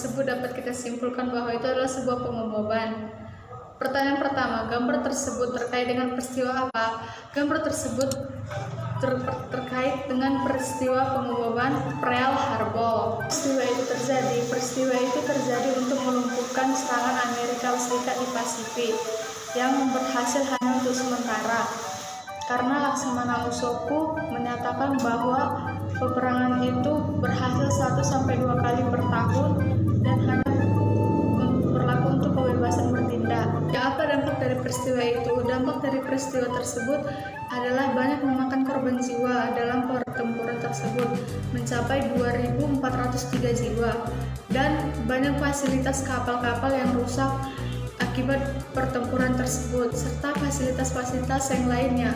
tersebut dapat kita simpulkan bahwa itu adalah sebuah pengeboman. Pertanyaan pertama, gambar tersebut terkait dengan peristiwa apa? Gambar tersebut terkait dengan peristiwa pengeboman Pearl Harbor. Peristiwa itu terjadi untuk melumpuhkan serangan Amerika Serikat di Pasifik yang berhasil hanya untuk sementara. Karena Laksamana Musoku menyatakan bahwa peperangan itu berhasil 1-2 kali per tahun dan hanya berlaku untuk kebebasan bertindak. Apa dampak dari peristiwa itu? Dampak dari peristiwa tersebut adalah banyak memakan korban jiwa dalam pertempuran tersebut, mencapai 2.403 jiwa, dan banyak fasilitas kapal-kapal yang rusak akibat pertempuran tersebut, serta fasilitas-fasilitas yang lainnya.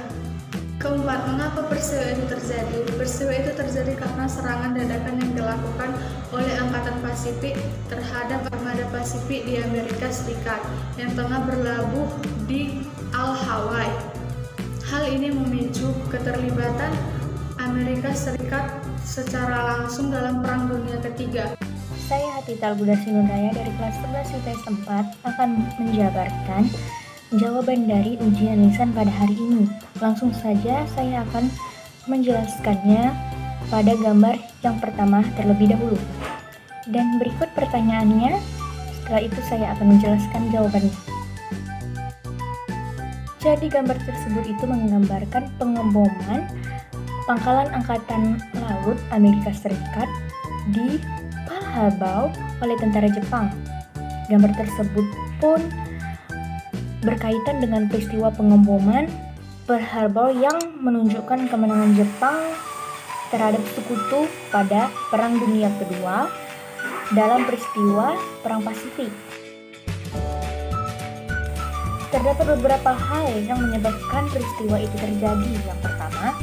Keempat, mengapa peristiwa itu terjadi? Peristiwa itu terjadi karena serangan dadakan yang dilakukan oleh Angkatan Pasifik terhadap armada Pasifik di Amerika Serikat yang tengah berlabuh di Al-Hawaii. Hal ini memicu keterlibatan Amerika Serikat secara langsung dalam Perang Dunia Ketiga. Saya Hatita Alguda Sinundaya dari kelas 11 IPS 4 akan menjabarkan jawaban dari ujian lisan pada hari ini. Langsung saja saya akan menjelaskannya pada gambar yang pertama terlebih dahulu. Dan berikut pertanyaannya, setelah itu saya akan menjelaskan jawabannya. Jadi gambar tersebut itu menggambarkan pengeboman pangkalan Angkatan Laut Amerika Serikat di Pearl Harbor oleh tentara Jepang. Gambar tersebut pun berkaitan dengan peristiwa pengeboman Pearl Harbor yang menunjukkan kemenangan Jepang terhadap sekutu pada Perang Dunia Kedua dalam peristiwa Perang Pasifik. Terdapat beberapa hal yang menyebabkan peristiwa itu terjadi. Yang pertama,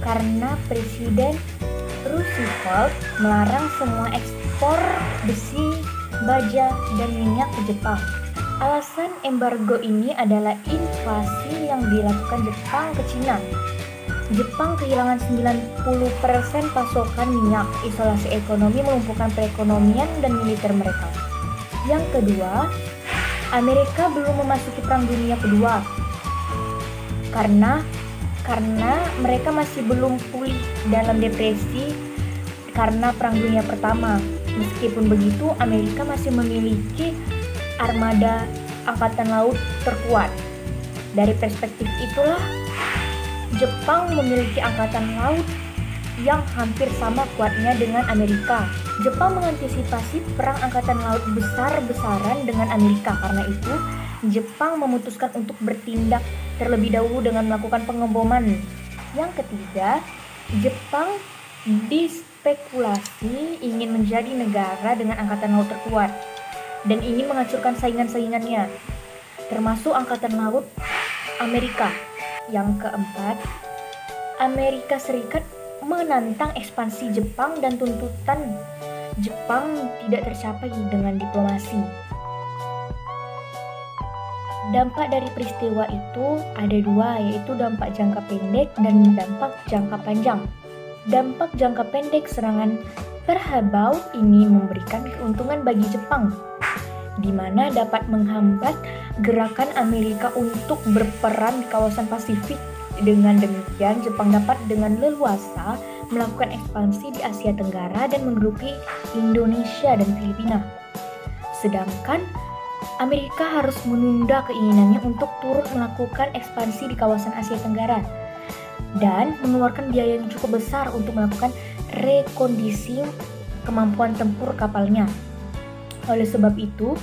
karena Presiden Roosevelt melarang semua ekspor besi, baja, dan minyak ke Jepang. Alasan embargo ini adalah invasi yang dilakukan Jepang ke Cina. Jepang kehilangan 90% pasokan minyak, isolasi ekonomi melumpuhkan perekonomian dan militer mereka. Yang kedua, Amerika belum memasuki Perang Dunia Kedua karena mereka masih belum pulih dalam depresi karena Perang Dunia Pertama. Meskipun begitu, Amerika masih memiliki armada angkatan laut terkuat. Dari perspektif itulah, Jepang memiliki angkatan laut yang hampir sama kuatnya dengan Amerika. Jepang mengantisipasi perang angkatan laut besar-besaran dengan Amerika. Karena itu, Jepang memutuskan untuk bertindak terlebih dahulu dengan melakukan pengeboman. Yang ketiga, Jepang dispekulasi ingin menjadi negara dengan angkatan laut terkuat dan ingin menghancurkan saingan-saingannya, termasuk angkatan laut Amerika. Yang keempat, Amerika Serikat menantang ekspansi Jepang dan tuntutan Jepang tidak tercapai dengan diplomasi. Dampak dari peristiwa itu ada dua, yaitu dampak jangka pendek dan dampak jangka panjang. Dampak jangka pendek serangan Pearl Harbor ini memberikan keuntungan bagi Jepang, di mana dapat menghambat gerakan Amerika untuk berperan di kawasan Pasifik. Dengan demikian, Jepang dapat dengan leluasa melakukan ekspansi di Asia Tenggara dan menggerupi Indonesia dan Filipina. Sedangkan Amerika harus menunda keinginannya untuk turut melakukan ekspansi di kawasan Asia Tenggara dan mengeluarkan biaya yang cukup besar untuk melakukan rekondisi kemampuan tempur kapalnya. Oleh sebab itu,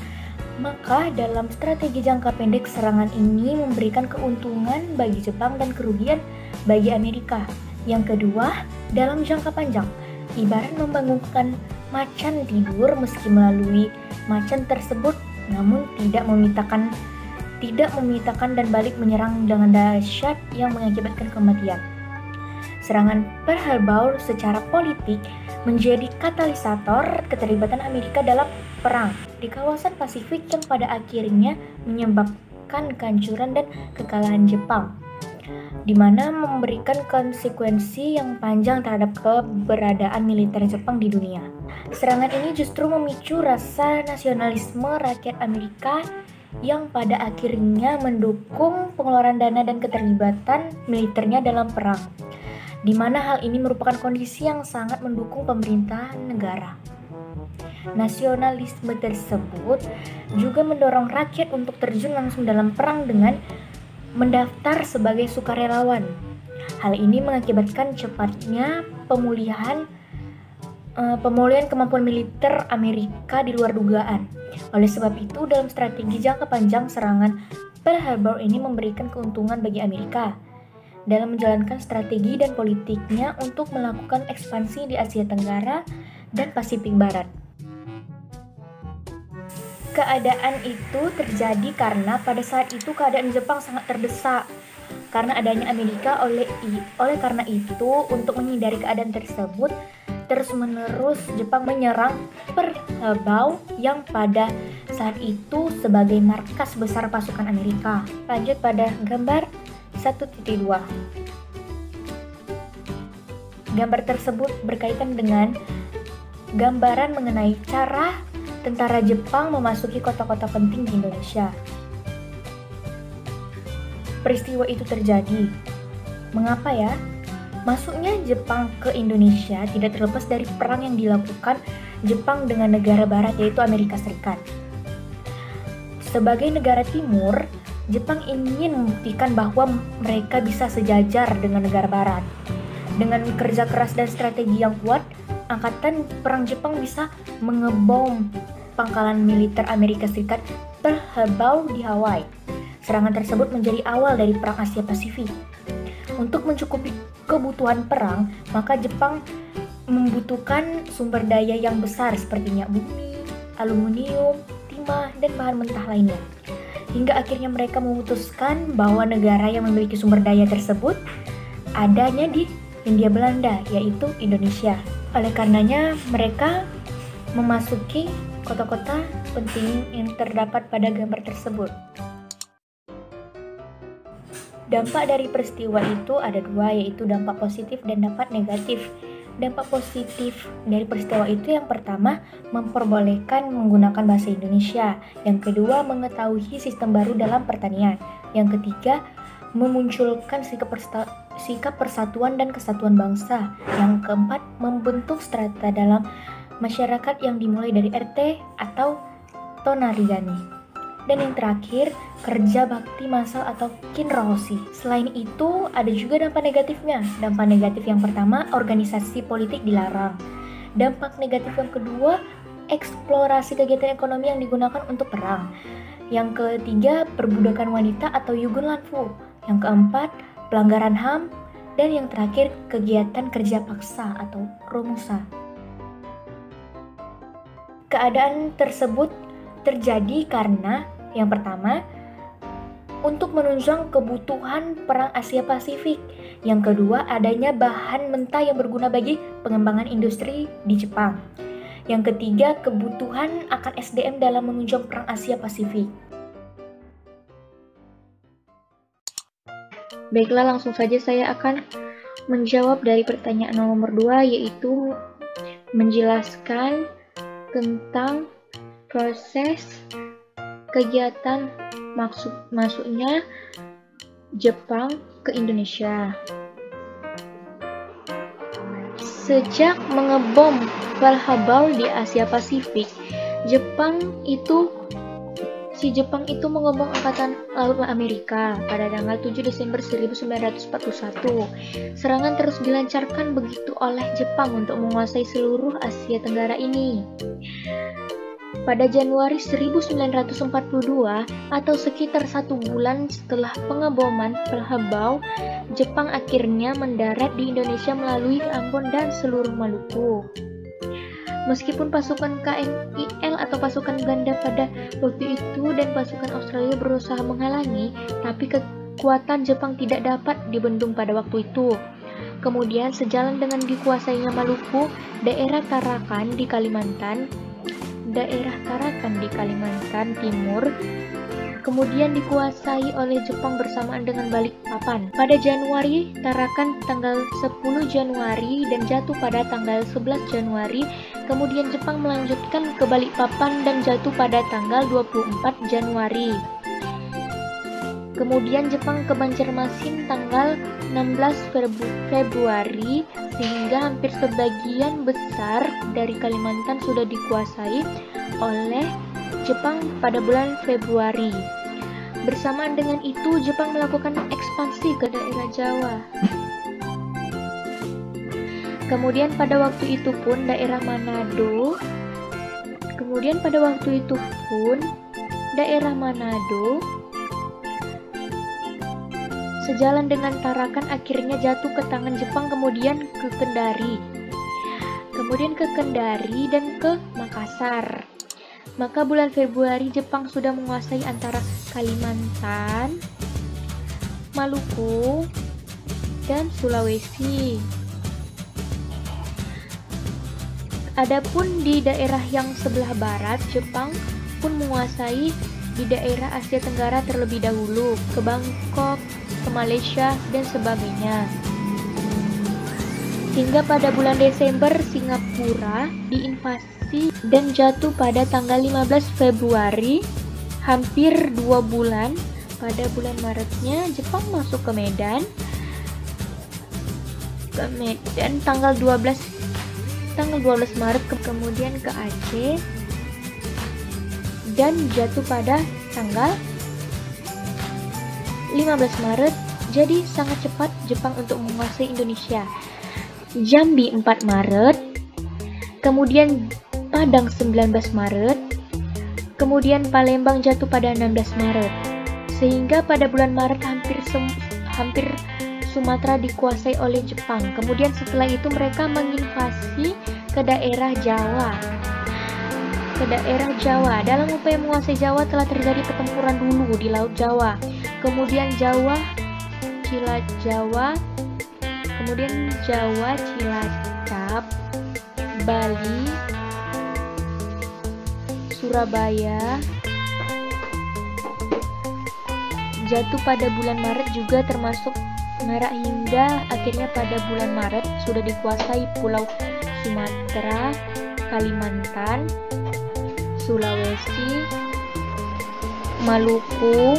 maka dalam strategi jangka pendek serangan ini memberikan keuntungan bagi Jepang dan kerugian bagi Amerika. Yang kedua, dalam jangka panjang, ibarat membangunkan macan tidur meski melalui macan tersebut namun tidak memitakan dan balik menyerang dengan dahsyat yang mengakibatkan kematian. Serangan Pearl Harbor secara politik menjadi katalisator keterlibatan Amerika dalam perang di kawasan Pasifik yang pada akhirnya menyebabkan kehancuran dan kekalahan Jepang, di mana memberikan konsekuensi yang panjang terhadap keberadaan militer Jepang di dunia. Serangan ini justru memicu rasa nasionalisme rakyat Amerika yang pada akhirnya mendukung pengeluaran dana dan keterlibatan militernya dalam perang, di mana hal ini merupakan kondisi yang sangat mendukung pemerintahan negara. Nasionalisme tersebut juga mendorong rakyat untuk terjun langsung dalam perang dengan mendaftar sebagai sukarelawan. Hal ini mengakibatkan cepatnya pemulihan kemampuan militer Amerika di luar dugaan. Oleh sebab itu, dalam strategi jangka panjang, serangan Pearl Harbor ini memberikan keuntungan bagi Amerika dalam menjalankan strategi dan politiknya untuk melakukan ekspansi di Asia Tenggara dan Pasifik Barat. Keadaan itu terjadi karena pada saat itu keadaan Jepang sangat terdesak karena adanya Amerika. Oleh karena itu, untuk menghindari keadaan tersebut, terus-menerus Jepang menyerang Pearl Harbor yang pada saat itu sebagai markas besar pasukan Amerika. Lanjut pada gambar 1.2. Gambar tersebut berkaitan dengan gambaran mengenai cara tentara Jepang memasuki kota-kota penting di Indonesia. Peristiwa itu terjadi. Mengapa ya? Masuknya Jepang ke Indonesia tidak terlepas dari perang yang dilakukan Jepang dengan negara barat, yaitu Amerika Serikat. Sebagai negara timur, Jepang ingin membuktikan bahwa mereka bisa sejajar dengan negara barat. Dengan kerja keras dan strategi yang kuat, angkatan perang Jepang bisa mengebom pangkalan militer Amerika Serikat Pearl Harbor di Hawaii. Serangan tersebut menjadi awal dari Perang Asia Pasifik. Untuk mencukupi kebutuhan perang, maka Jepang membutuhkan sumber daya yang besar seperti minyak bumi, aluminium, timah, dan bahan mentah lainnya. Hingga akhirnya mereka memutuskan bahwa negara yang memiliki sumber daya tersebut adanya di Hindia Belanda, yaitu Indonesia. Oleh karenanya, mereka memasuki kota-kota penting yang terdapat pada gambar tersebut. Dampak dari peristiwa itu ada dua, yaitu dampak positif dan dampak negatif. Dampak positif dari peristiwa itu yang pertama, memperbolehkan menggunakan bahasa Indonesia. Yang kedua, mengetahui sistem baru dalam pertanian. Yang ketiga, memunculkan sikap persatuan dan kesatuan bangsa. Yang keempat, membentuk strata dalam masyarakat yang dimulai dari RT atau tonarigani. Dan yang terakhir, kerja bakti massal atau kinrohoshi. Selain itu, ada juga dampak negatifnya. Dampak negatif yang pertama, organisasi politik dilarang. Dampak negatif yang kedua, eksplorasi kegiatan ekonomi yang digunakan untuk perang. Yang ketiga, perbudakan wanita atau yugun lanfu. Yang keempat, pelanggaran HAM. Dan yang terakhir, kegiatan kerja paksa atau romusa. Keadaan tersebut terjadi karena yang pertama, untuk menunjang kebutuhan perang Asia Pasifik. Yang kedua, adanya bahan mentah yang berguna bagi pengembangan industri di Jepang. Yang ketiga, kebutuhan akan SDM dalam menunjang perang Asia Pasifik. Baiklah, langsung saja saya akan menjawab dari pertanyaan nomor 2, yaitu menjelaskan tentang proses kegiatan masuknya Jepang ke Indonesia. Sejak mengebom Pearl Harbor di Asia Pasifik, Jepang itu mengebom Angkatan Laut Amerika pada tanggal 7 Desember 1941. Serangan terus dilancarkan begitu oleh Jepang untuk menguasai seluruh Asia Tenggara ini. Pada Januari 1942 atau sekitar 1 bulan setelah pengeboman Pearl Harbor, Jepang akhirnya mendarat di Indonesia melalui Ambon dan seluruh Maluku. Meskipun pasukan KNIL atau pasukan ganda pada waktu itu dan pasukan Australia berusaha menghalangi, tapi kekuatan Jepang tidak dapat dibendung pada waktu itu. Kemudian sejalan dengan dikuasainya Maluku, daerah Tarakan di Kalimantan Timur kemudian dikuasai oleh Jepang bersamaan dengan Balikpapan. Pada Januari, Tarakan tanggal 10 Januari dan jatuh pada tanggal 11 Januari Kemudian Jepang melanjutkan ke Balikpapan dan jatuh pada tanggal 24 Januari. Kemudian Jepang ke Banjarmasin tanggal 16 Februari, sehingga hampir sebagian besar dari Kalimantan sudah dikuasai oleh Jepang pada bulan Februari. Bersamaan dengan itu, Jepang melakukan ekspansi ke daerah Jawa. Kemudian pada waktu itu pun daerah Manado sejalan dengan Tarakan akhirnya jatuh ke tangan Jepang, kemudian ke Kendari dan ke Makassar. Maka bulan Februari Jepang sudah menguasai antara Kalimantan, Maluku, dan Sulawesi. Adapun di daerah yang sebelah barat, Jepang pun menguasai di daerah Asia Tenggara terlebih dahulu, ke Bangkok, ke Malaysia, dan sebagainya. Hingga pada bulan Desember, Singapura diinvasi dan jatuh pada tanggal 15 Februari, hampir 2 bulan. Pada bulan Maretnya, Jepang masuk ke Medan tanggal 12 Maret, kemudian ke Aceh, dan jatuh pada tanggal 15 Maret. Jadi sangat cepat Jepang untuk menguasai Indonesia. Jambi 4 Maret, kemudian Padang 19 Maret, kemudian Palembang jatuh pada 16 Maret. Sehingga pada bulan Maret hampir Sumatera dikuasai oleh Jepang. Kemudian setelah itu mereka menginvasi ke daerah Jawa. Dalam upaya menguasai Jawa telah terjadi pertempuran dulu di Laut Jawa. Kemudian Jawa, Cilacap, Bali, Surabaya jatuh pada bulan Maret juga, termasuk Merak, hingga akhirnya pada bulan Maret sudah dikuasai Pulau Sumatera, Kalimantan, Sulawesi, Maluku,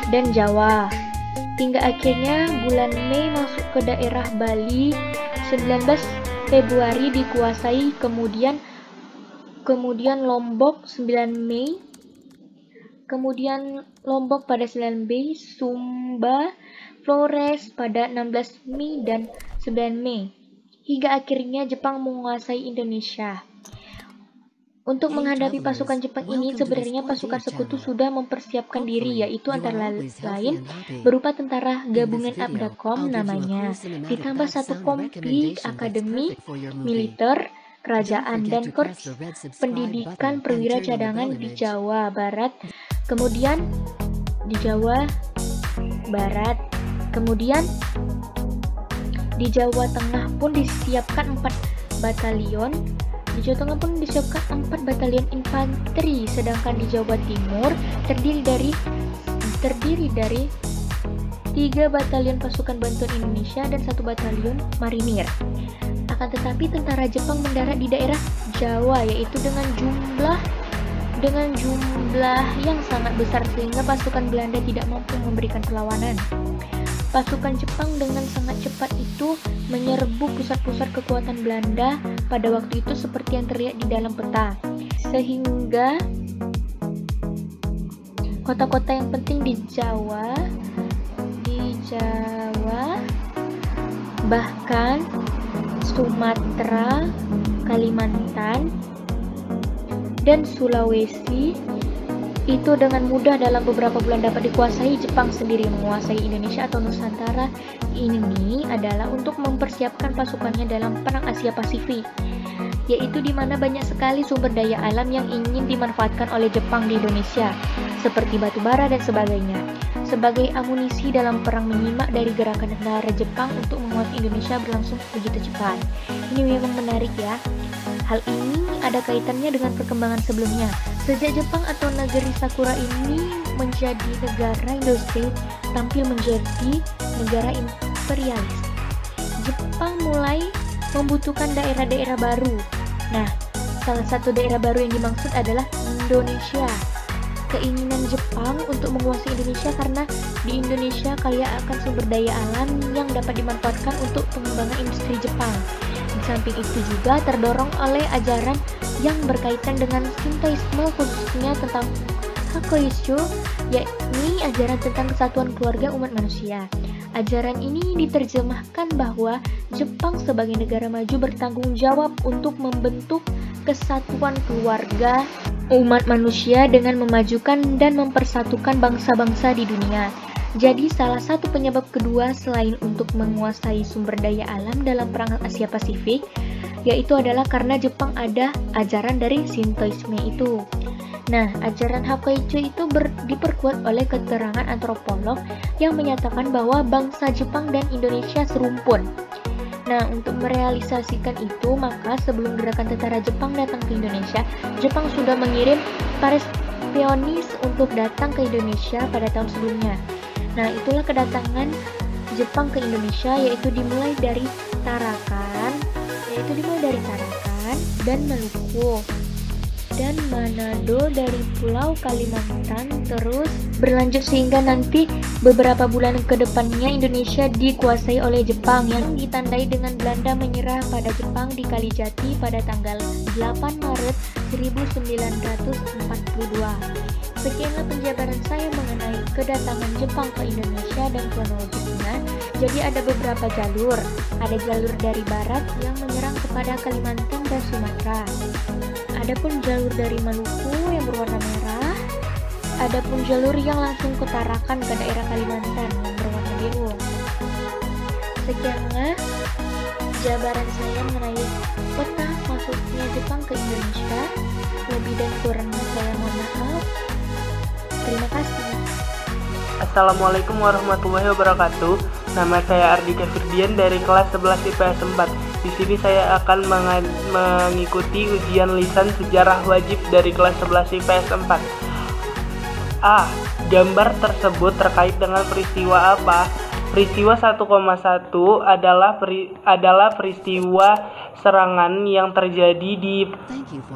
dan Jawa. Hingga akhirnya bulan Mei masuk ke daerah Bali, 19 Februari dikuasai, kemudian Lombok 9 Mei, kemudian Lombok pada 9 Mei, Sumba, Flores pada 16 Mei dan 9 Mei. Hingga akhirnya Jepang menguasai Indonesia. Untuk menghadapi pasukan Jepang ini, sebenarnya pasukan sekutu sudah mempersiapkan diri, yaitu antara lain berupa tentara gabungan Abdacom namanya, ditambah satu kompi akademi militer kerajaan dan korps pendidikan perwira cadangan di Jawa Barat. Kemudian di Jawa Tengah pun disiapkan 4 batalion. Di Jawa Tengah pun disiapkan 4 batalion infanteri, sedangkan di Jawa Timur terdiri dari 3 batalion pasukan bantuan Indonesia dan 1 batalion marinir. Akan tetapi tentara Jepang mendarat di daerah Jawa, yaitu dengan jumlah yang sangat besar, sehingga pasukan Belanda tidak mampu memberikan perlawanan. Pasukan Jepang dengan sangat cepat itu menyerbu pusat-pusat kekuatan Belanda pada waktu itu seperti yang terlihat di dalam peta, sehingga kota-kota yang penting di Jawa, bahkan Sumatera, Kalimantan, dan Sulawesi itu dengan mudah dalam beberapa bulan dapat dikuasai. Jepang sendiri menguasai Indonesia atau Nusantara ini adalah untuk mempersiapkan pasukannya dalam Perang Asia Pasifik, yaitu di mana banyak sekali sumber daya alam yang ingin dimanfaatkan oleh Jepang di Indonesia, seperti batu bara dan sebagainya, sebagai amunisi dalam perang menyimak dari gerakan tentara Jepang untuk menguasai Indonesia berlangsung begitu cepat. Ini memang menarik ya. Hal ini ada kaitannya dengan perkembangan sebelumnya. Sejak Jepang atau negeri Sakura ini menjadi negara industri, tampil menjadi negara imperialis, Jepang mulai membutuhkan daerah-daerah baru Nah, salah satu daerah baru yang dimaksud adalah Indonesia. Keinginan Jepang untuk menguasai Indonesia karena di Indonesia kaya akan sumber daya alam yang dapat dimanfaatkan untuk pengembangan industri Jepang. Di samping itu juga terdorong oleh ajaran yang berkaitan dengan Shintoisme, khususnya tentang Hakoishu, yakni ajaran tentang kesatuan keluarga umat manusia. Ajaran ini diterjemahkan bahwa Jepang sebagai negara maju bertanggung jawab untuk membentuk kesatuan keluarga umat manusia dengan memajukan dan mempersatukan bangsa-bangsa di dunia. Jadi salah satu penyebab kedua selain untuk menguasai sumber daya alam dalam perang Asia Pasifik, yaitu adalah karena Jepang ada ajaran dari Shintoisme itu. Nah, ajaran Hakoichu itu diperkuat oleh keterangan antropolog yang menyatakan bahwa bangsa Jepang dan Indonesia serumpun. Nah, untuk merealisasikan itu, maka sebelum gerakan tentara Jepang datang ke Indonesia, Jepang sudah mengirim para spionis untuk datang ke Indonesia pada tahun sebelumnya. Nah, itulah kedatangan Jepang ke Indonesia, yaitu dimulai dari Tarakan dan Maluku dan Manado dari Pulau Kalimantan, terus berlanjut sehingga nanti beberapa bulan ke depannya Indonesia dikuasai oleh Jepang yang ditandai dengan Belanda menyerah pada Jepang di Kalijati pada tanggal 8 Maret 1942. Sekianlah penjabaran saya mengenai kedatangan Jepang ke Indonesia dan kronologisnya. Jadi ada beberapa jalur. Ada jalur dari barat yang menyerang kepada Kalimantan dan Sumatera. Adapun jalur dari Maluku yang berwarna merah. Adapun jalur yang langsung ke Tarakan ke daerah Kalimantan yang berwarna biru. Sekianlah jabaran saya mengenai peta masuknya Jepang ke Indonesia. Lebih dan kurangnya saya mohon maaf. Terima kasih. Assalamualaikum warahmatullahi wabarakatuh. Nama saya Ardika Firdian dari kelas 11 IPS 4. Di sini saya akan mengikuti ujian lisan sejarah wajib dari kelas 11 IPS 4. A. Gambar tersebut terkait dengan peristiwa apa? Peristiwa 1,1 adalah peristiwa serangan yang terjadi di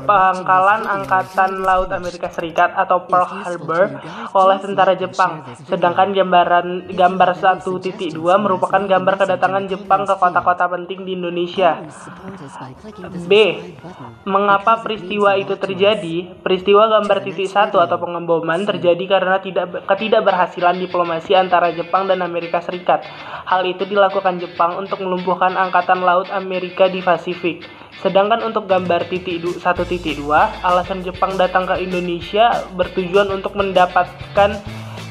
pangkalan Angkatan Laut Amerika Serikat atau Pearl Harbor oleh tentara Jepang. Sedangkan gambar 1.2 merupakan gambar kedatangan Jepang ke kota-kota penting di Indonesia. B. Mengapa peristiwa itu terjadi? Peristiwa gambar 1 atau pengeboman terjadi karena ketidakberhasilan diplomasi antara Jepang dan Amerika Serikat. Hal itu dilakukan Jepang untuk melumpuhkan Angkatan Laut Amerika di Pasifik. Sedangkan untuk gambar 1.2, alasan Jepang datang ke Indonesia bertujuan untuk mendapatkan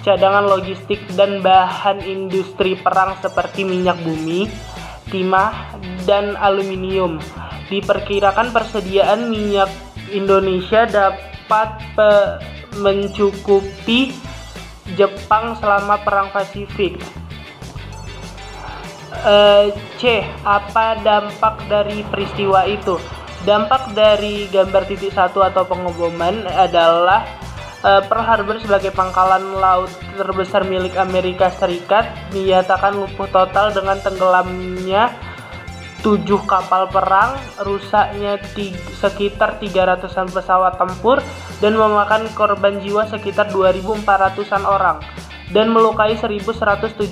cadangan logistik dan bahan industri perang seperti minyak bumi, timah, dan aluminium. Diperkirakan persediaan minyak Indonesia dapat mencukupi Jepang selama perang Pasifik. C. Apa dampak dari peristiwa itu? Dampak dari gambar 1 atau pengeboman adalah Pearl Harbor sebagai pangkalan laut terbesar milik Amerika Serikat dinyatakan lumpuh total dengan tenggelamnya 7 kapal perang, rusaknya sekitar 300-an pesawat tempur, dan memakan korban jiwa sekitar 2.400-an orang, dan melukai 1.178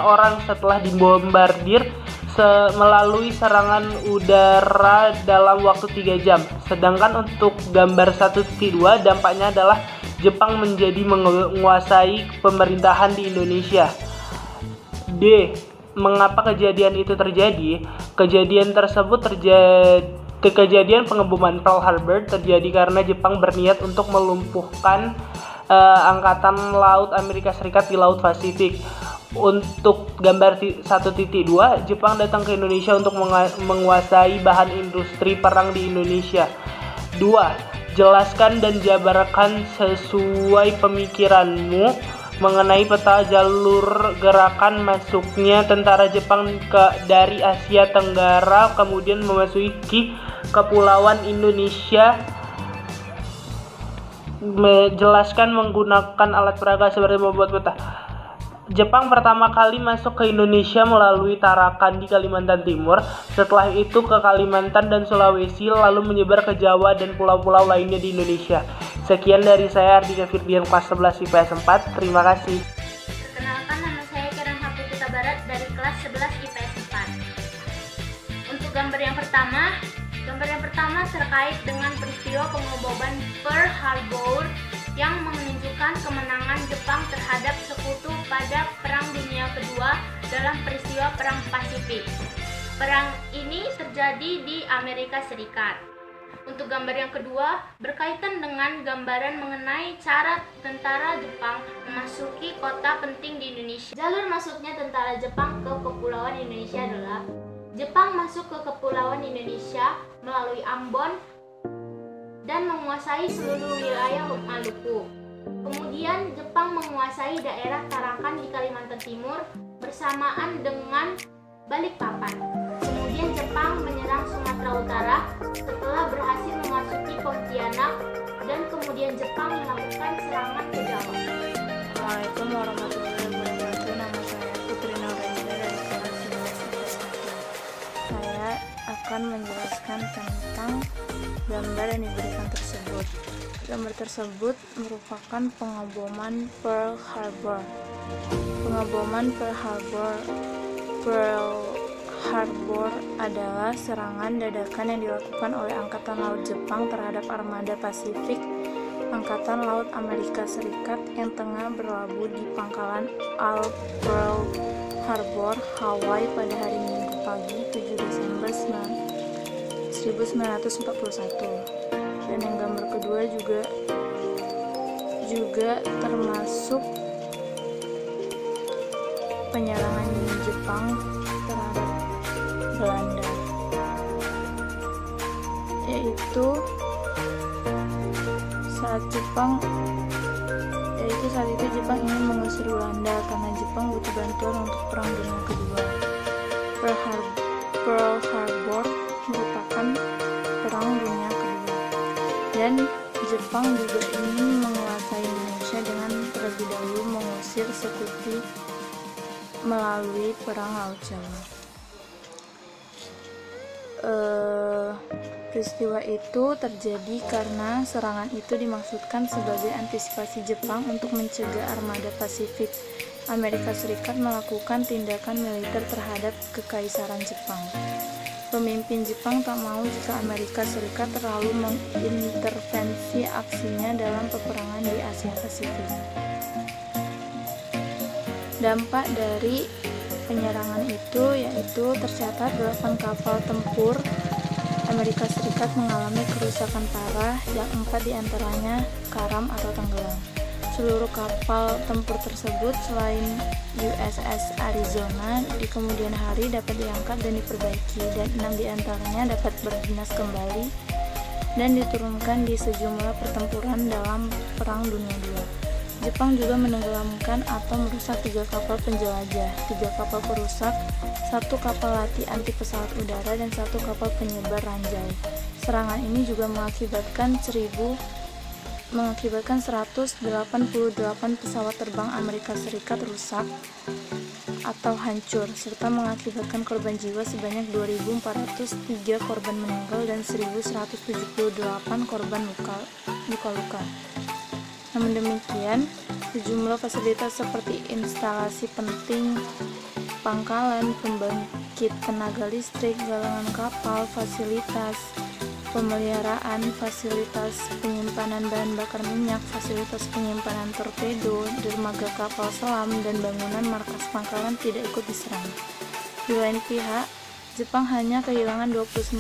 orang setelah dibombardir melalui serangan udara dalam waktu 3 jam. Sedangkan untuk gambar 1.2, dampaknya adalah Jepang menjadi menguasai pemerintahan di Indonesia. D. Mengapa kejadian itu terjadi? Kejadian pengeboman Pearl Harbor terjadi karena Jepang berniat untuk melumpuhkan Angkatan Laut Amerika Serikat di Laut Pasifik. Untuk gambar 1.2, Jepang datang ke Indonesia untuk menguasai bahan industri perang di Indonesia. 2. Jelaskan dan jabarkan sesuai pemikiranmu mengenai peta jalur gerakan masuknya tentara Jepang dari Asia Tenggara kemudian memasuki Kepulauan Indonesia. Menjelaskan menggunakan alat peraga seperti membuat peta. Jepang pertama kali masuk ke Indonesia melalui Tarakan di Kalimantan Timur, setelah itu ke Kalimantan dan Sulawesi, lalu menyebar ke Jawa dan pulau-pulau lainnya di Indonesia. Sekian dari saya, Ardika Firdian, kelas 11 IPS 4. Terima kasih. Perkenalkan, nama saya Karen Hapipita Barat dari kelas 11 IPS 4. Untuk gambar yang pertama terkait dengan peristiwa pengoboman Pearl Harbor yang menunjukkan kemenangan Jepang terhadap sekutu pada Perang Dunia Kedua dalam peristiwa Perang Pasifik. Perang ini terjadi di Amerika Serikat. Untuk gambar yang kedua, berkaitan dengan gambaran mengenai cara tentara Jepang memasuki kota penting di Indonesia. Jalur masuknya tentara Jepang ke Kepulauan Indonesia adalah Jepang masuk ke Kepulauan Indonesia melalui Ambon dan menguasai seluruh wilayah Maluku. Kemudian Jepang menguasai daerah Tarakan di Kalimantan Timur bersamaan dengan Balikpapan. Kemudian Jepang menyerang Sumatera Utara setelah berhasil memasuki Pontianak, dan kemudian Jepang melakukan serangan ke Jawa. Assalamualaikum warahmatullahi wabarakatuh. Nama saya Putri Naurenda dari kelas 11 IPS 1. Saya akan menjelaskan tentang gambar yang diberikan tersebut. Gambar tersebut merupakan pengoboman Pearl Harbor. Pengoboman Pearl Harbor adalah serangan dadakan yang dilakukan oleh Angkatan Laut Jepang terhadap armada Pasifik Angkatan Laut Amerika Serikat yang tengah berlabuh di pangkalan Pearl Harbor, Hawaii pada hari Minggu pagi 7 Desember 1941. Dan yang gambar kedua juga termasuk penyerangan Jepang terhadap Belanda, yaitu saat itu Jepang ingin mengusir Belanda karena Jepang butuh bantuan untuk Perang Dunia Kedua. Pearl Harbor merupakan Perang Dunia Kedua, dan Jepang juga ingin menguasai Indonesia dengan terlebih dahulu mengusir sekutu melalui Perang Laut Jawa. Peristiwa itu terjadi karena serangan itu dimaksudkan sebagai antisipasi Jepang untuk mencegah armada Pasifik Amerika Serikat melakukan tindakan militer terhadap Kekaisaran Jepang. Pemimpin Jepang tak mau jika Amerika Serikat terlalu mengintervensi aksinya dalam peperangan di Asia Pasifik. Dampak dari penyerangan itu yaitu tercatat 8 kapal tempur Amerika Serikat mengalami kerusakan parah, yang 4 diantaranya karam atau tenggelam. Seluruh kapal tempur tersebut selain USS Arizona di kemudian hari dapat diangkat dan diperbaiki, dan 6 diantaranya dapat berdinas kembali dan diturunkan di sejumlah pertempuran dalam Perang Dunia II. Jepang juga menenggelamkan atau merusak 3 kapal penjelajah, 3 kapal perusak, 1 kapal latih anti pesawat udara, dan 1 kapal penyebar ranjau. Serangan ini juga mengakibatkan 188 pesawat terbang Amerika Serikat rusak atau hancur, serta mengakibatkan korban jiwa sebanyak 2.403 korban meninggal dan 1.178 korban luka-luka. Namun demikian, sejumlah fasilitas seperti instalasi penting, pangkalan, pembangkit tenaga listrik, galangan kapal, fasilitas pemeliharaan, fasilitas penyimpanan bahan bakar minyak, fasilitas penyimpanan torpedo, dermaga kapal selam, dan bangunan markas pangkalan tidak ikut diserang. Di lain pihak, Jepang hanya kehilangan 29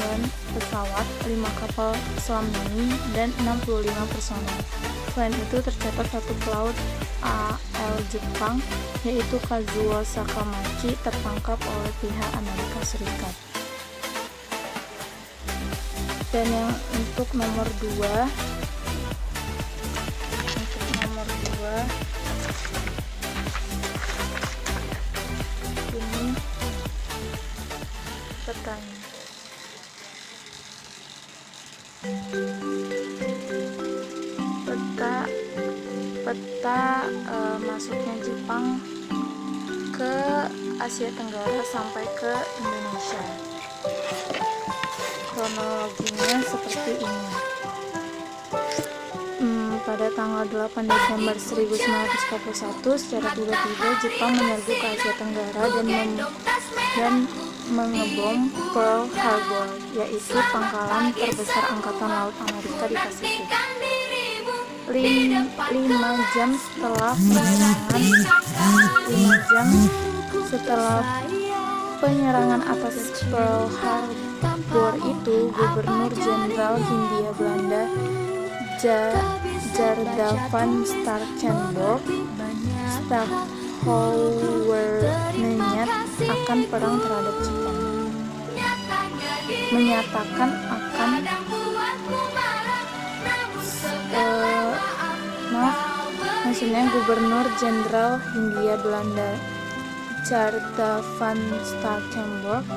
pesawat, 5 kapal selam mini, dan 65 personel. Selain itu, tercatat 1 pelaut AL Jepang, yaitu Kazuo Sakamachi, tertangkap oleh pihak Amerika Serikat. Dan yang untuk nomor 2 ini petanya. Peta masuknya Jepang ke Asia Tenggara sampai ke Indonesia. Kronologinya seperti ini. Pada tanggal 8 Desember 1941, secara tiba-tiba Jepang menyerbu ke Asia Tenggara dan mengebom Pearl Harbor, yaitu pangkalan terbesar Angkatan Laut Amerika di Pasifik. 5 jam setelah penyerangan atas Pearl Harbor itu, Gubernur Jenderal Hindia Belanda Gerda van Starkenborg menyatakan perang terhadap Jepang. Gubernur Jenderal Hindia Belanda Gerda van Starkenborg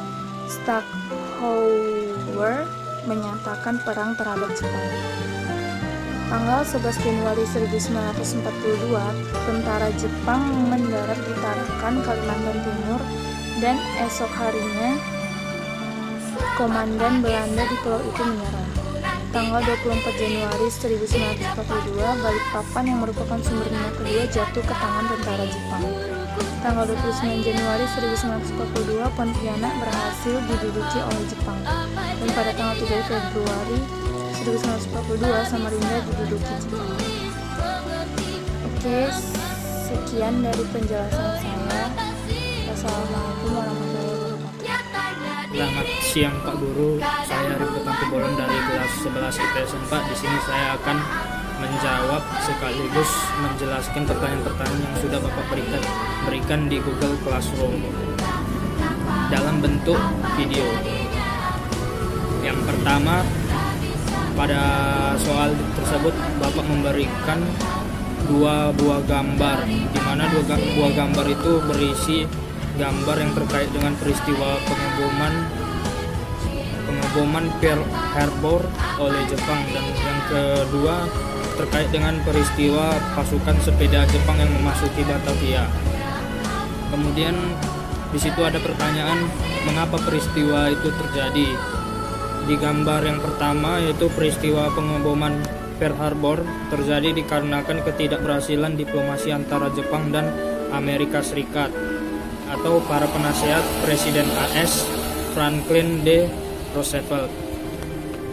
menyatakan perang terhadap Jepang. Tanggal 11 Januari 1942, tentara Jepang mendarat di Tarakan, Kalimantan Timur, dan esok harinya komandan Belanda di pulau itu menyerah. Tanggal 24 Januari 1942, Balikpapan yang merupakan sumber minyak kedua jatuh ke tangan tentara Jepang. Tanggal 29 Januari 1942, Pontianak berhasil diduduki oleh Jepang. Dan pada tanggal 3 Februari 1942, Samarinda diduduki Jepang. Oke, sekian dari penjelasan saya. Wassalamualaikum warahmatullahi wabarakatuh. Selamat siang Pak Guru, saya Rifat Tampibolon dari kelas 11 IPS 4. Di sini saya akan menjawab sekaligus menjelaskan pertanyaan-pertanyaan yang sudah Bapak berikan di Google Classroom dalam bentuk video. Yang pertama, pada soal tersebut Bapak memberikan 2 buah gambar, di mana 2 buah gambar itu berisi gambar yang terkait dengan peristiwa pengeboman Pearl Harbor oleh Jepang, dan yang kedua terkait dengan peristiwa pasukan sepeda Jepang yang memasuki Batavia. Kemudian di situ ada pertanyaan, mengapa peristiwa itu terjadi? Di gambar yang pertama, yaitu peristiwa pengeboman Pearl Harbor terjadi dikarenakan ketidakberhasilan diplomasi antara Jepang dan Amerika Serikat atau para penasihat Presiden AS Franklin D. Roosevelt.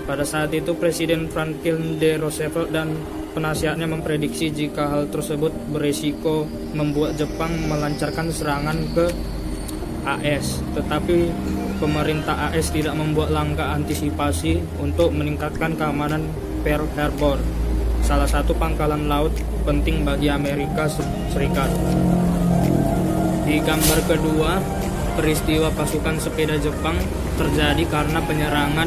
Pada saat itu Presiden Franklin D. Roosevelt dan penasihatnya memprediksi jika hal tersebut berisiko membuat Jepang melancarkan serangan ke AS, tetapi pemerintah AS tidak membuat langkah antisipasi untuk meningkatkan keamanan Pearl Harbor, salah satu pangkalan laut penting bagi Amerika Serikat. Di gambar kedua, peristiwa pasukan sepeda Jepang terjadi karena penyerangan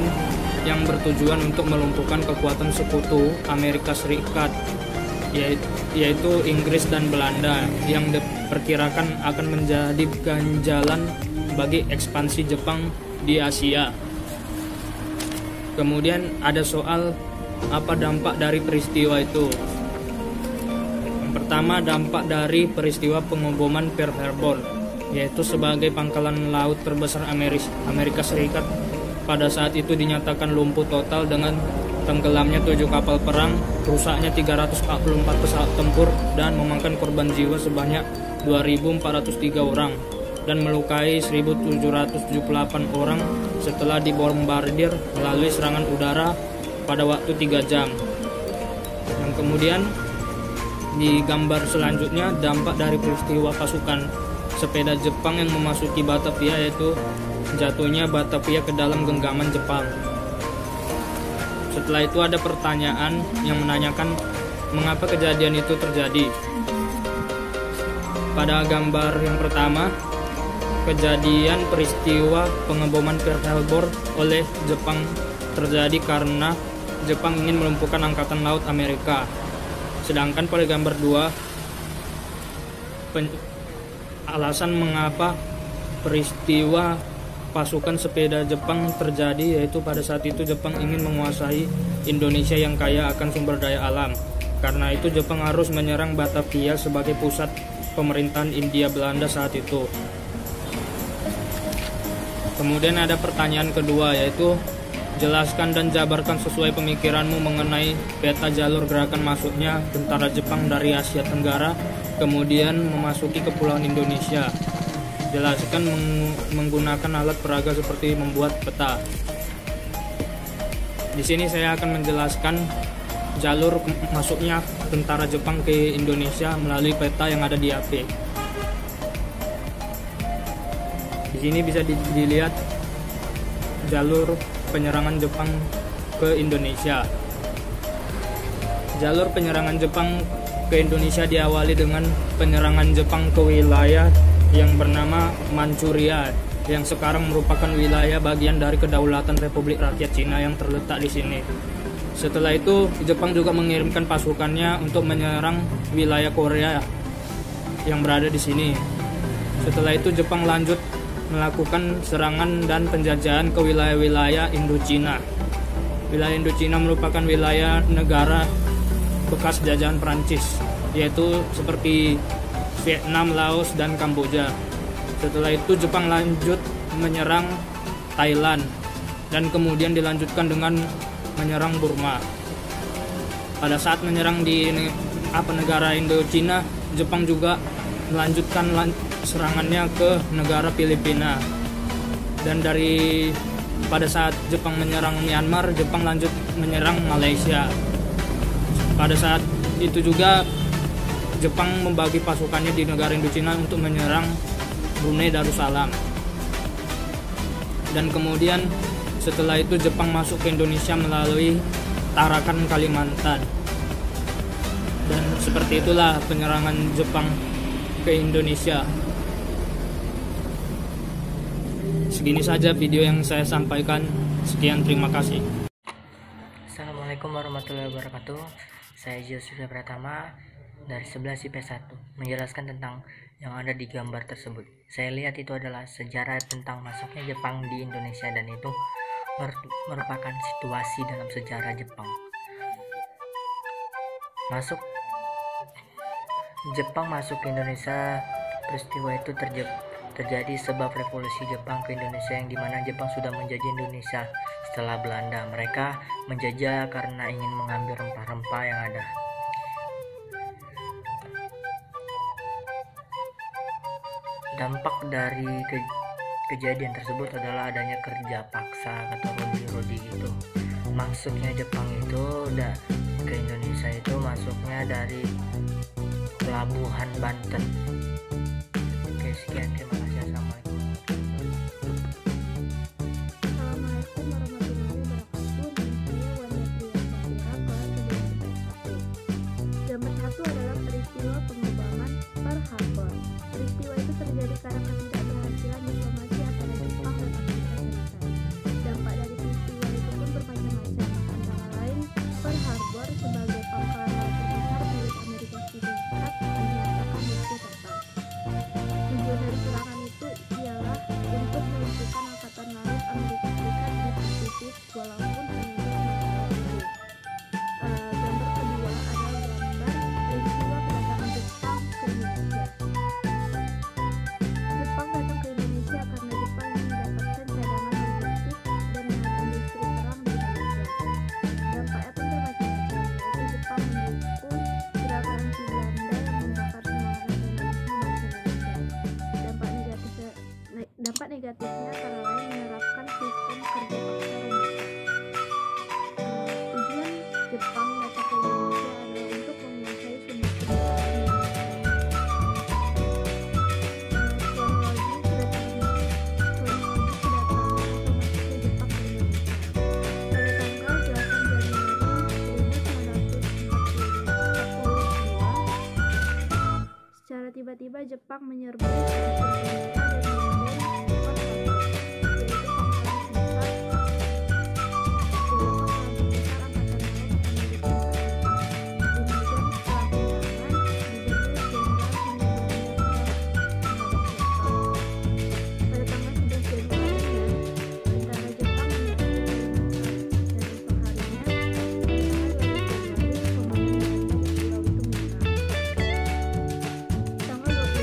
yang bertujuan untuk melumpuhkan kekuatan sekutu Amerika Serikat, yaitu Inggris dan Belanda, yang diperkirakan akan menjadi ganjalan bagi ekspansi Jepang di Asia. Kemudian ada soal, apa dampak dari peristiwa itu? Yang pertama, dampak dari peristiwa pengeboman Pearl Harbor, yaitu sebagai pangkalan laut terbesar Amerika Serikat pada saat itu dinyatakan lumpuh total dengan tenggelamnya 7 kapal perang, rusaknya 344 pesawat tempur, dan memakan korban jiwa sebanyak 2.403 orang dan melukai 1.778 orang setelah dibombardir melalui serangan udara pada waktu 3 jam. Yang kemudian di gambar selanjutnya, dampak dari peristiwa pasukan sepeda Jepang yang memasuki Batavia, yaitu jatuhnya Batavia ke dalam genggaman Jepang. Setelah itu ada pertanyaan yang menanyakan mengapa kejadian itu terjadi. Pada gambar yang pertama, kejadian peristiwa pengeboman Pearl Harbor oleh Jepang terjadi karena Jepang ingin melumpuhkan angkatan laut Amerika. Sedangkan pada gambar 2, alasan mengapa peristiwa pasukan sepeda Jepang terjadi, yaitu pada saat itu Jepang ingin menguasai Indonesia yang kaya akan sumber daya alam. Karena itu Jepang harus menyerang Batavia sebagai pusat pemerintahan Hindia Belanda saat itu. Kemudian ada pertanyaan kedua, yaitu jelaskan dan jabarkan sesuai pemikiranmu mengenai peta jalur gerakan masuknya tentara Jepang dari Asia Tenggara kemudian memasuki Kepulauan Indonesia. Jelaskan menggunakan alat peraga seperti membuat peta. Di sini saya akan menjelaskan jalur masuknya tentara Jepang ke Indonesia melalui peta yang ada di HP. Di sini bisa dilihat jalur penyerangan Jepang ke Indonesia. Jalur penyerangan Jepang ke Indonesia diawali dengan penyerangan Jepang ke wilayah yang bernama Manchuria, yang sekarang merupakan wilayah bagian dari Kedaulatan Republik Rakyat Cina yang terletak di sini. Setelah itu, Jepang juga mengirimkan pasukannya untuk menyerang wilayah Korea yang berada di sini. Setelah itu, Jepang lanjut melakukan serangan dan penjajahan ke wilayah-wilayah Indochina. Wilayah Indochina merupakan wilayah negara bekas jajahan Prancis, yaitu seperti Vietnam, Laos, dan Kamboja. Setelah itu Jepang lanjut menyerang Thailand dan kemudian dilanjutkan dengan menyerang Burma. Pada saat menyerang di negara Indochina, Jepang juga melanjutkan serangannya ke negara Filipina. Dan pada saat Jepang menyerang Myanmar, Jepang lanjut menyerang Malaysia. Pada saat itu juga Jepang membagi pasukannya di negara Indochina untuk menyerang Brunei Darussalam. Dan kemudian setelah itu Jepang masuk ke Indonesia melalui Tarakan, Kalimantan. Dan seperti itulah penyerangan Jepang ke Indonesia. Segini saja video yang saya sampaikan. Sekian, terima kasih. Assalamualaikum warahmatullahi wabarakatuh. Saya Joshua Pratama dari 11 IP 1 menjelaskan tentang yang ada di gambar tersebut. Saya lihat itu adalah sejarah tentang masuknya Jepang di Indonesia, dan itu merupakan situasi dalam sejarah Jepang. Jepang masuk ke Indonesia, peristiwa itu terjadi sebab revolusi Jepang ke Indonesia, yang dimana Jepang sudah menjajah Indonesia setelah Belanda. Mereka menjajah karena ingin mengambil rempah-rempah yang ada. Dampak dari kejadian tersebut adalah adanya kerja paksa atau rodi itu. Masuknya Jepang itu ke Indonesia itu masuknya dari Pelabuhan Banten. Oke, sekian, terima kasih. Assalamualaikum. Gambar 1 adalah peristiwa pengembangan Pearl Harbor. Peristiwa itu terjadi karena ketidakberhasilan diplomasi antara Jepang dan Amerika Serikat. Dampak dari peristiwa itu pun bermacam-macam, antara lain Pearl Harbor sebagai pangkalan laut terbesar milik Amerika Serikat dinyatakan musuh total. Tujuan dari serangan itu ialah untuk melumpuhkan angkatan laut Amerika Serikat di Pasifik, walaupun hanya untuk masalah itu. Gambar kedua adalah gambar peristiwa kedatangan Jepang ke Indonesia. Jepang datang ke Indonesia karena Jepang ingin mendapatkan cadangan logistik dan industri perang di Indonesia. Dampaknya pun bermacam-macam, yaitu Jepang mendukung gerakan anti Belanda yang membakar semangat nasionalisme bangsa Indonesia. Dampak negatifnya antara lain menerapkan sistem kerja paksa rumah. Tujuan Jepang datang ke Indonesia adalah untuk menguasai sumber daya alam. Kronologi kedatangan atau masuknya Jepang ke Indonesia. Pada tanggal 8 Januari 1942, secara tiba-tiba Jepang menyerbu Indonesia dan tanggal 20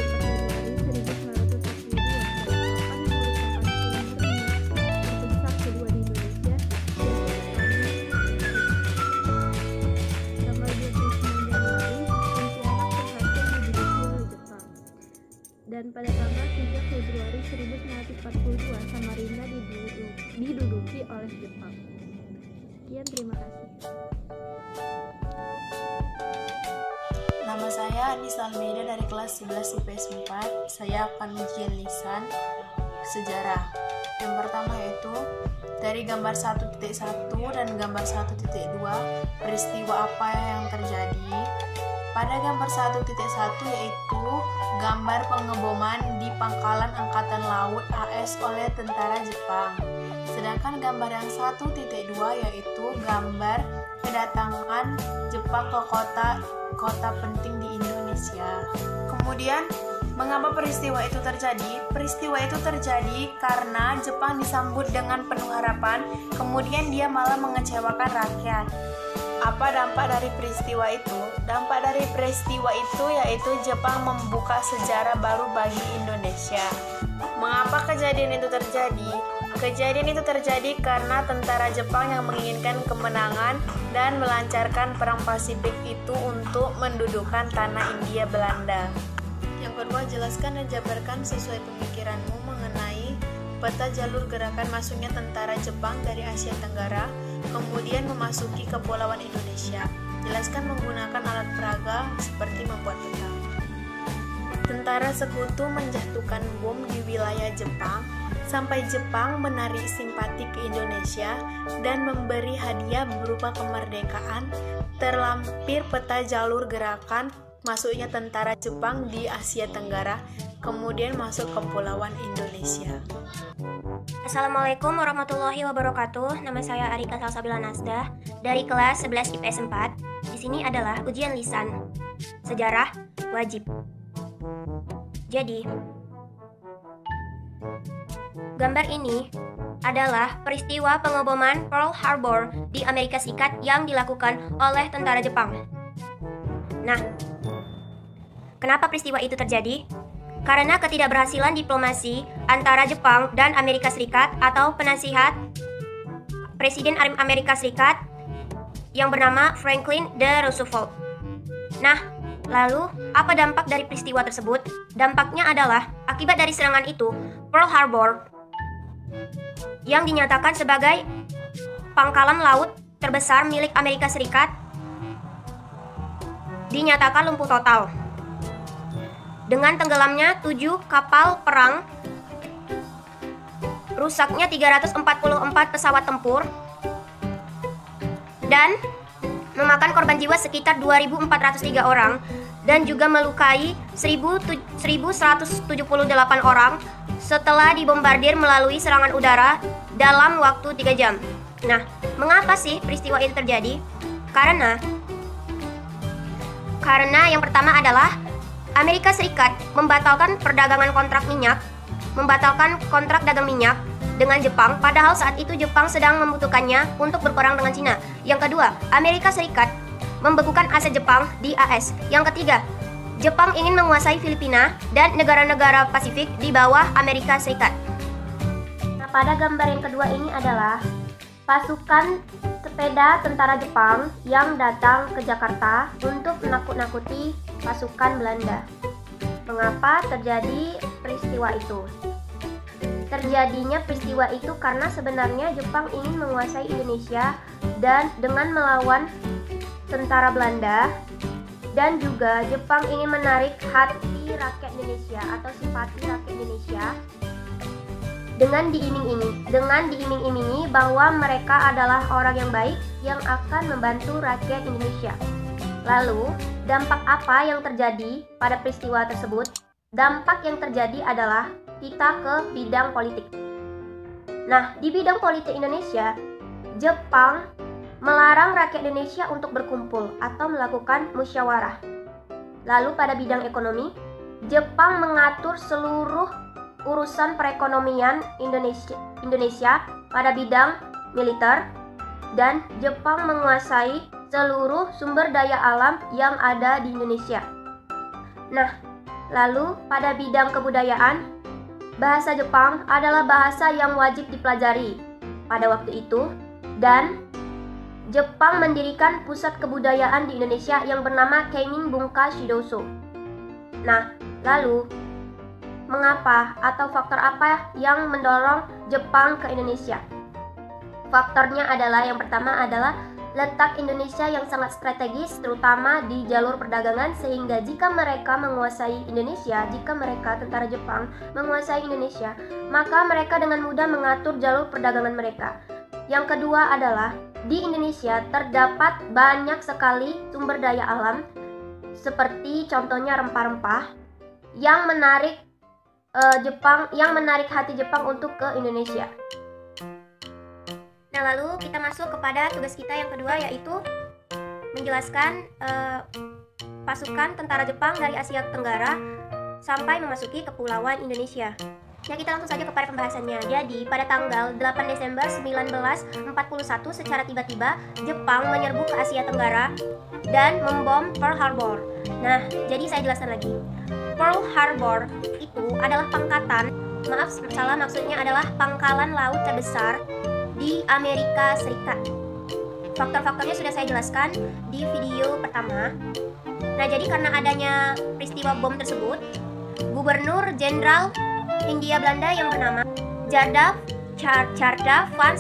dan pada tanggal 3 Februari 1942 Samarinda diduduki oleh Jepang. Sekian, terima kasih. Nama saya Anissa Almeida dari kelas 11 IPS 4. Saya akan ujian lisan sejarah. Yang pertama yaitu dari gambar 1.1 dan gambar 1.2, peristiwa apa yang terjadi. Pada gambar 1.1 yaitu gambar pengeboman di pangkalan Angkatan Laut AS oleh tentara Jepang. Sedangkan gambar yang 1.2 yaitu gambar kedatangan Jepang ke kota penting di Indonesia. Kemudian, mengapa peristiwa itu terjadi? Peristiwa itu terjadi karena Jepang disambut dengan penuh harapan, kemudian dia malah mengecewakan rakyat. Apa dampak dari peristiwa itu? Dampak dari peristiwa itu yaitu Jepang membuka sejarah baru bagi Indonesia. Mengapa kejadian itu terjadi? Kejadian itu terjadi karena tentara Jepang yang menginginkan kemenangan dan melancarkan perang Pasifik itu untuk mendudukkan tanah Hindia Belanda. Yang kedua, jelaskan dan jabarkan sesuai pemikiranmu mengenai peta jalur gerakan masuknya tentara Jepang dari Asia Tenggara, kemudian memasuki Kepulauan Indonesia. Jelaskan menggunakan alat peraga seperti membuat peta. Tentara sekutu menjatuhkan bom di wilayah Jepang, sampai Jepang menarik simpati ke Indonesia dan memberi hadiah berupa kemerdekaan. Terlampir peta jalur gerakan masuknya tentara Jepang di Asia Tenggara, kemudian masuk ke Kepulauan Indonesia. Assalamualaikum warahmatullahi wabarakatuh. Nama saya Arika Salsabila Nasdah dari kelas 11 IPS 4. Di sini adalah ujian lisan sejarah wajib. Jadi, gambar ini adalah peristiwa pengeboman Pearl Harbor di Amerika Serikat yang dilakukan oleh tentara Jepang. Nah, kenapa peristiwa itu terjadi? Karena ketidakberhasilan diplomasi antara Jepang dan Amerika Serikat atau penasihat Presiden Amerika Serikat yang bernama Franklin D. Roosevelt. Nah, lalu apa dampak dari peristiwa tersebut? Dampaknya adalah akibat dari serangan itu, Pearl Harbor yang dinyatakan sebagai pangkalan laut terbesar milik Amerika Serikat dinyatakan lumpuh total. Dengan tenggelamnya 7 kapal perang, rusaknya 344 pesawat tempur, dan memakan korban jiwa sekitar 2.403 orang, dan juga melukai 1.178 orang setelah dibombardir melalui serangan udara dalam waktu 3 jam. Nah, mengapa sih peristiwa itu terjadi? Karena yang pertama adalah Amerika Serikat membatalkan perdagangan kontrak minyak, membatalkan kontrak dagang minyak dengan Jepang, padahal saat itu Jepang sedang membutuhkannya untuk berperang dengan Cina. Yang kedua, Amerika Serikat membekukan aset Jepang di AS. Yang ketiga, Jepang ingin menguasai Filipina dan negara-negara Pasifik di bawah Amerika Serikat. Nah, pada gambar yang kedua ini adalah pasukan sepeda tentara Jepang yang datang ke Jakarta untuk menakut-nakuti pasukan Belanda. Mengapa terjadi peristiwa itu? Terjadinya peristiwa itu karena sebenarnya Jepang ingin menguasai Indonesia dan dengan melawan tentara Belanda, dan juga Jepang ingin menarik hati rakyat Indonesia atau simpati rakyat Indonesia dengan diiming-imingi bahwa mereka adalah orang yang baik yang akan membantu rakyat Indonesia. Lalu, dampak apa yang terjadi pada peristiwa tersebut? Dampak yang terjadi adalah kita ke bidang politik. Nah, di bidang politik Indonesia, Jepang melarang rakyat Indonesia untuk berkumpul atau melakukan musyawarah. Lalu pada bidang ekonomi, Jepang mengatur seluruh urusan perekonomian Indonesia pada bidang militer, dan Jepang menguasai seluruh sumber daya alam yang ada di Indonesia. Nah, lalu pada bidang kebudayaan, bahasa Jepang adalah bahasa yang wajib dipelajari pada waktu itu, dan Jepang mendirikan pusat kebudayaan di Indonesia yang bernama Keimin Bunka Shidoso. Nah, lalu mengapa atau faktor apa yang mendorong Jepang ke Indonesia? Faktornya adalah yang pertama adalah letak Indonesia yang sangat strategis, terutama di jalur perdagangan, sehingga jika mereka menguasai Indonesia, jika mereka tentara Jepang menguasai Indonesia, maka mereka dengan mudah mengatur jalur perdagangan mereka. Yang kedua adalah di Indonesia terdapat banyak sekali sumber daya alam, seperti contohnya rempah-rempah yang menarik hati Jepang untuk ke Indonesia. Nah, lalu kita masuk kepada tugas kita yang kedua, yaitu menjelaskan pasukan tentara Jepang dari Asia Tenggara sampai memasuki Kepulauan Indonesia. Ya, kita langsung saja kepada pembahasannya. Jadi, pada tanggal 8 Desember 1941 secara tiba-tiba Jepang menyerbu ke Asia Tenggara dan membom Pearl Harbor. Nah, jadi saya jelaskan lagi. Pearl Harbor itu adalah maksudnya adalah pangkalan laut terbesar di Amerika Serikat. Faktor-faktornya sudah saya jelaskan di video pertama. Nah, jadi karena adanya peristiwa bom tersebut, Gubernur Jenderal Hindia Belanda yang bernama Tjarda van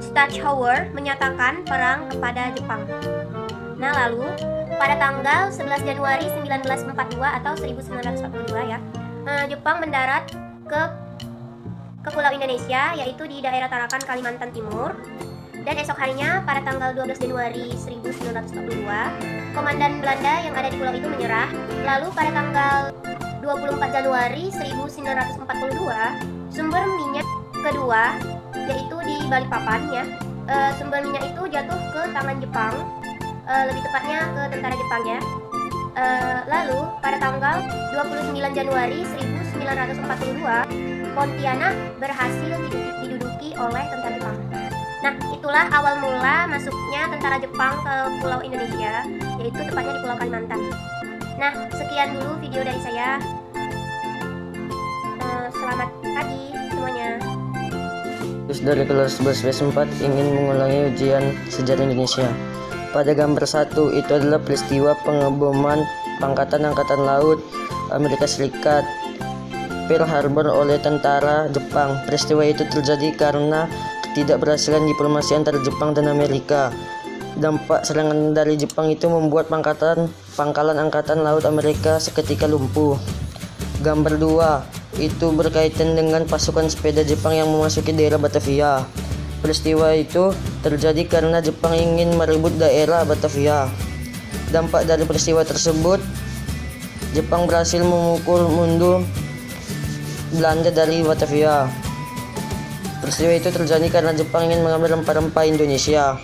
Stachouwer menyatakan perang kepada Jepang. Nah, lalu pada tanggal 11 Januari 1942 atau 1942 ya, Jepang mendarat ke Pulau Indonesia, yaitu di daerah Tarakan, Kalimantan Timur. Dan esok harinya pada tanggal 12 Januari 1942, komandan Belanda yang ada di pulau itu menyerah. Lalu pada tanggal 24 Januari 1942, sumber minyak kedua, yaitu di Balikpapan ya, sumber minyak itu jatuh ke tangan Jepang, lebih tepatnya ke tentara Jepang ya. Lalu pada tanggal 29 Januari 1942, Pontianak berhasil diduduki oleh tentara Jepang. Nah, itulah awal mula masuknya tentara Jepang ke Pulau Indonesia, yaitu tepatnya di Pulau Kalimantan. Nah, sekian dulu video dari saya. Selamat pagi semuanya. Terus dari kelas 11 PS4 ingin mengulangi ujian sejarah Indonesia. Pada gambar 1 itu adalah peristiwa pengeboman pangkatan Angkatan Laut Amerika Serikat Pearl Harbor oleh tentara Jepang. Peristiwa itu terjadi karena ketidakberhasilan diplomasi antara Jepang dan Amerika. Dampak serangan dari Jepang itu membuat pangkalan Angkatan Laut Amerika seketika lumpuh. Gambar 2 itu berkaitan dengan pasukan sepeda Jepang yang memasuki daerah Batavia. Peristiwa itu terjadi karena Jepang ingin merebut daerah Batavia. Dampak dari peristiwa tersebut, Jepang berhasil memukul mundur Belanda dari Batavia. Peristiwa itu terjadi karena Jepang ingin mengambil rempah-rempah Indonesia.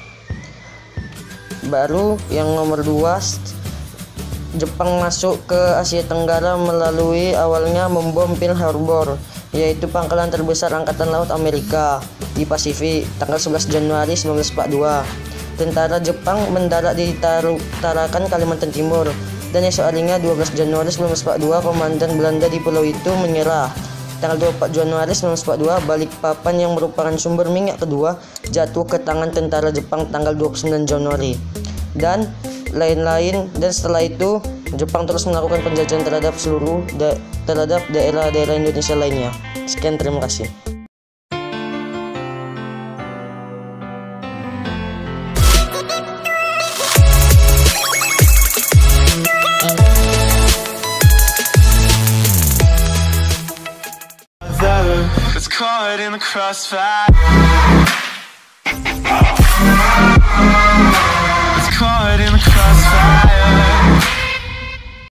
Baru yang nomor 2, Jepang masuk ke Asia Tenggara melalui awalnya membom Pearl Harbor, yaitu pangkalan terbesar Angkatan Laut Amerika di Pasifik, tanggal 11 Januari 1942. Tentara Jepang mendarat di Tarakan, Kalimantan Timur, dan esok harinya 12 Januari 1942 komandan Belanda di pulau itu menyerah. Tanggal 24 Januari 1942, Balikpapan yang merupakan sumber minyak kedua jatuh ke tangan tentara Jepang tanggal 29 Januari. Dan lain-lain, dan setelah itu Jepang terus melakukan penjajahan terhadap terhadap daerah-daerah Indonesia lainnya. Sekian, terima kasih. Caught in the crossfire.